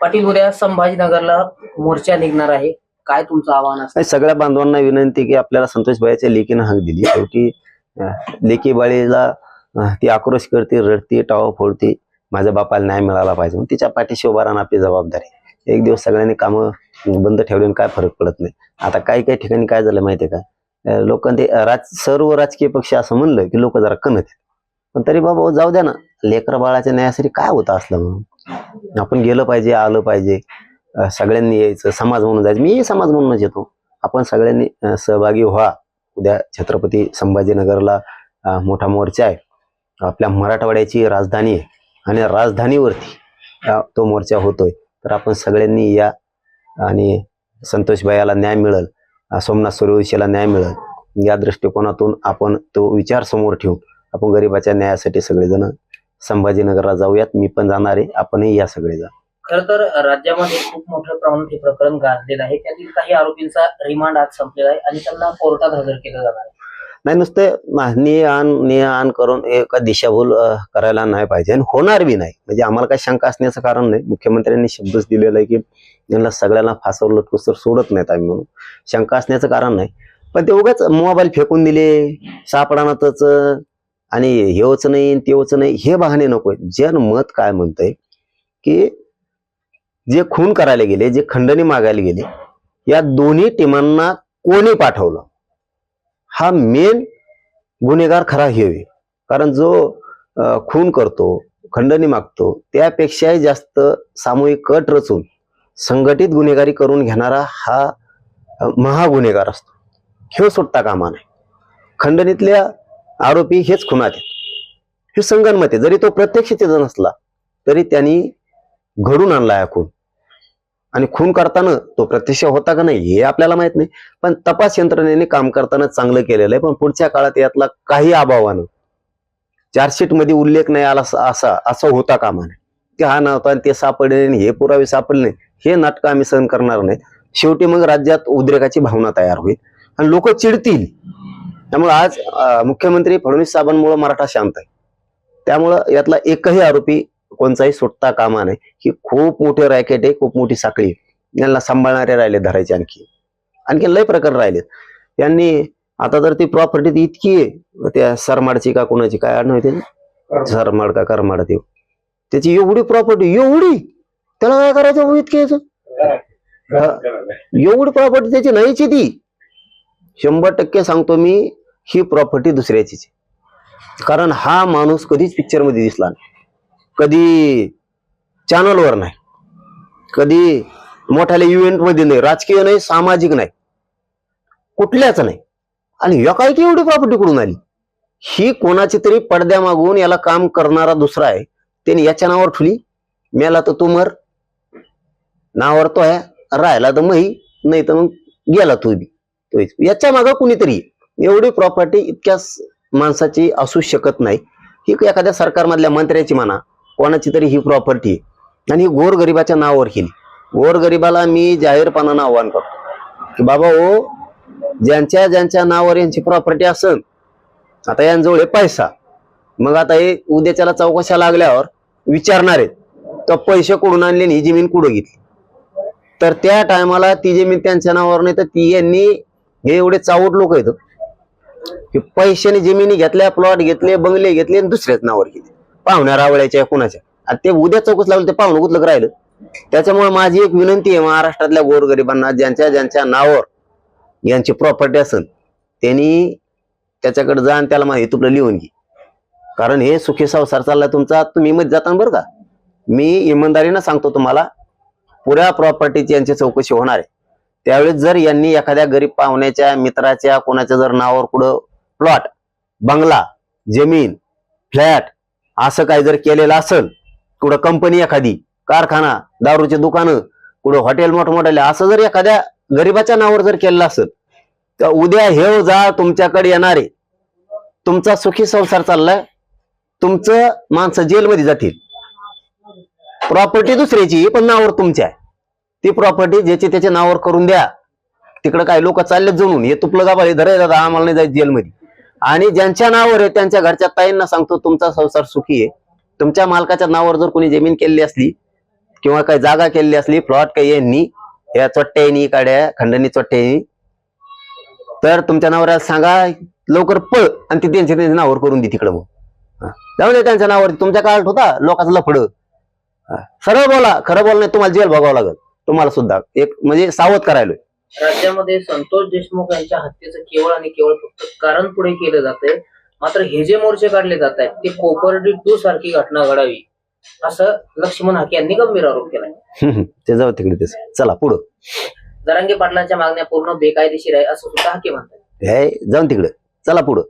पाटील, उद्या संभाजीनगरला मोर्चा निघणार आहे, काय तुमचं आव्हान असेल? सगळ्या बांधवांना विनंती की आपल्याला संतोष भाईच्या लेकीनं हाक दिली. शेवटी लेकी बाळीला ती आक्रोश करते, रडते, टावा फोडते, माझ्या बापाला न्याय मिळाला पाहिजे. तिच्या पाठीशी उभा राहणं आपली जबाबदारी. एक दिवस सगळ्यांनी कामं बंद ठेवल्याने काय फरक पडत नाही. आता काही काही ठिकाणी काय झालं माहितीये का, लोकांनी सर्व राजकीय पक्ष असं म्हणलं की लोक जरा कणत, पण तरी बाबा जाऊ द्या ना, लेकरा बाळाच्या न्यायासाठी काय होतं असलं म्हणून आपण गेलं पाहिजे, आलं पाहिजे, सगळ्यांनी यायचं, समाज म्हणून जायचं. मी समाज म्हणूनच येतो. आपण सगळ्यांनी सहभागी व्हा. उद्या छत्रपती संभाजीनगरला मोठा मोर्चा आहे. आपल्या मराठवाड्याची राजधानी आहे आणि राजधानीवरती तो मोर्चा होतोय. तर आपण सगळ्यांनी या आणि संतोष भाईला न्याय मिळेल, सोमनाथ सूर्यवंशीला न्याय मिळेल, या दृष्टिकोनातून आपण तो विचार समोर ठेवून आपण गरिबाच्या न्यायासाठी सगळेजण संभाजीनगरला जाऊयात. मी पण जाणार आहे, आपणही या सगळेजण. खर तर राज्यामध्ये खूप मोठ्या प्रमाणात हे प्रकरण गाजलेलं आहे. त्यातील काही आरोपींचा रिमांड आज संपलेला आहे आणि त्यांना कोर्टात हजर केलं जाणार आहे. नाही, नुसते ने आण करून एका दिशाभूल करायला नाही पाहिजे आणि होणार बी नाही. म्हणजे आम्हाला काही शंका असण्याचं कारण नाही. मुख्यमंत्र्यांनी शब्दच दिलेला आहे की यांना सगळ्यांना फासावर लटकूस तर सोडत नाहीत आम्ही, म्हणून शंका असण्याचं कारण नाही. पण ते उगाच मोबाईल फेकून दिले, सापडानातच आणि हेच नाही तेवच नाही, हे बहाणे नकोय. जनमत काय म्हणतंय की जे खून करायला गेले, जे खंडणी मागायला गेले, या दोन्ही टीमांना कोणी पाठवलं, हा मेन गुन्हेगार खरा हे. कारण जो खून करतो, खंडणी मागतो, त्यापेक्षाही जास्त सामूहिक कट रचून संघटित गुन्हेगारी करून घेणारा हा महागुन्हेगार असतो. हे सुटता कामा नये. खंडणीतल्या आरोपी हेच खुनात आहेत. हे संगनमत आहे. जरी तो प्रत्यक्ष तिथं नसला तरी त्यांनी घडून आणला खून. आणि खून करताना तो प्रत्यक्ष होता का नाही हे आपल्याला माहित नाही, पण तपास यंत्रणेने काम करताना चांगलं केलेलं आहे. पण पुढच्या काळात यातला काही अभावानं चार्जशीट मध्ये उल्लेख नाही आला असं होता कामा नये. ते हा नव्हता आणि ते सापडले, हे पुरावे सापडले नाही, हे नाटकं आम्ही सहन करणार नाही. शेवटी मग राज्यात उद्रेकाची भावना तयार होईल आणि लोक चिडतील. त्यामुळे आज मुख्यमंत्री फडणवीस साहेबांमुळे मराठा शांत आहे. त्यामुळं यातला एकही आरोपी कोणताही सुटता कामा नये. ही खूप मोठे रॅकेट आहे, खूप मोठी साखळी आहे. यांना सांभाळणारे राहिले धरायचे, आणखी लय प्रकार राहिलेत. यांनी आता तर ती प्रॉपर्टी इतकी आहे, त्या सरमाडची का कोणाची काय आडनाव आहे त्याची, सरमाड का करमाड, ते त्याची एवढी प्रॉपर्टी, एवढी त्याला काय करायचं इतके, एवढी प्रॉपर्टी त्याची नाहीची. ती 100% सांगतो मी, ही प्रॉपर्टी दुसऱ्याचीच. कारण हा माणूस कधीच पिक्चर मध्ये दिसला नाही, कधी चॅनलवर नाही, कधी मोठ्या इव्हेंट मध्ये नाही, राजकीय नाही, सामाजिक नाही, कुठल्याच नाही. आणि या काय की एवढी प्रॉपर्टी कुठून आली? ही कोणाची तरी पडद्या मागून याला काम करणारा दुसरा आहे, त्याने याच्या नावावर ठुली. मेला तर तू मर, नावावर तो आहे, राहिला तर मही, नाही तर मग गेला तू बी. याच्या मागं कुणीतरी. एवढी प्रॉपर्टी इतक्या माणसाची असू शकत नाही. ही एखाद्या सरकारमधल्या मंत्र्याची म्हणा, कोणाची तरी ही प्रॉपर्टी आहे आणि ही गोरगरिबाच्या नावावर केली. गोरगरिबाला मी जाहीरपणानं आव्हान करतो की बाबा हो, ज्यांच्या नावावर यांची प्रॉपर्टी असेल, आता यांजवळ पैसा, मग आता हे उद्याच्याला चौकशा लागल्यावर विचारणार आहेत तर पैसे कुठून आणले, ही जमीन कुठं घेतली. तर त्या टायमाला ती जमीन त्यांच्या नावावर नाही तर ती यांनी, हे एवढे चावट लोक आहेत की पैशाने जमिनी घेतल्या, प्लॉट घेतले, बंगले घेतले आणि दुसऱ्याच नावावर घेतले, पाहुण्या रावळ्याच्या कुणाच्या. आणि ते उद्या चौकस लावलं ते पाहुणं गुतलं राहिलं. त्याच्यामुळे माझी एक विनंती आहे महाराष्ट्रातल्या गोरगरिबांना, ज्यांच्या नावावर यांची प्रॉपर्टी असेल त्यांनी त्याच्याकडे जा आणि त्याला माहिती तुला लिहून घे. कारण हे सुखी संसार चाललाय तुमचा, तुम्ही मध्ये जाताना बरं का, मी इमानदारीनं सांगतो तुम्हाला, पुऱ्या प्रॉपर्टीची यांची चौकशी होणार आहे. त्यावेळेस जर यांनी एखाद्या गरीब पाहुण्याच्या, मित्राच्या, कोणाच्या जर नावावर कुठं प्लॉट, बंगला, जमीन, फ्लॅट असं काही जर केलेलं असेल, कुठं कंपनी, एखादी कारखाना, दारूचे दुकानं, कुठं हॉटेल मोठमोठ्याले, असं जर एखाद्या गरीबाच्या नावावर जर केलेलं असेल तर उद्या हे जा तुमच्याकडे येणारे, तुमचा सुखी संसार चाललाय, तुमचं माणसं जेलमध्ये जातील. प्रॉपर्टी दुसऱ्याची पण नावावर तुमच्या आहे. ती प्रॉपर्टी ज्याची त्याच्या नावावर करून द्या. तिकडे काय लोक चाललेत जणून, हे तुपलं गाबाळे धरे दादा, आम्हाला नाही जायचं जेलमध्ये. आणि ज्यांच्या नावावर आहे त्यांच्या घरच्या ताईंना सांगतो तुमचा संसार सुखी आहे, तुमच्या मालकाच्या नावावर जर कोणी जमीन केलेली असली किंवा काही जागा केलेली असली, प्लॉट काही यांनी या चोट्ट्यानी काड्या खंडणी चोट्ट्यानी, तर तुमच्या नावावर सांगा लवकर पळ आणि ती त्यांच्या नावावर करून दे तिकडं. मग जाऊ दे त्यांच्या नावावर, तुमच्या काळात होता लोकांचं लफड. सरळ बोला, खरं बोल नाही तुम्हाला जेल भोगावं लागेल. तुम्हाला सुद्धा एक म्हणजे सावध करायला. राज्यामध्ये संतोष देशमुख यांच्या हत्येचं केवळ आणि केवळ फक्त कारण पुढे केलं जातंय. मात्र हे जे मोर्चे काढले जात आहेत ते कोपर्डी 2 सारखी घटना घडावी असं लक्ष्मण हाके यांनी गंभीर आरोप केलाय. ते जाऊ तिकडे तेच. चला पुढं. जरांगे पाटलांच्या मागण्या पूर्ण बेकायदेशीर आहे असं सुद्धा हाके म्हणतात. जाऊन तिकडे. चला पुढं.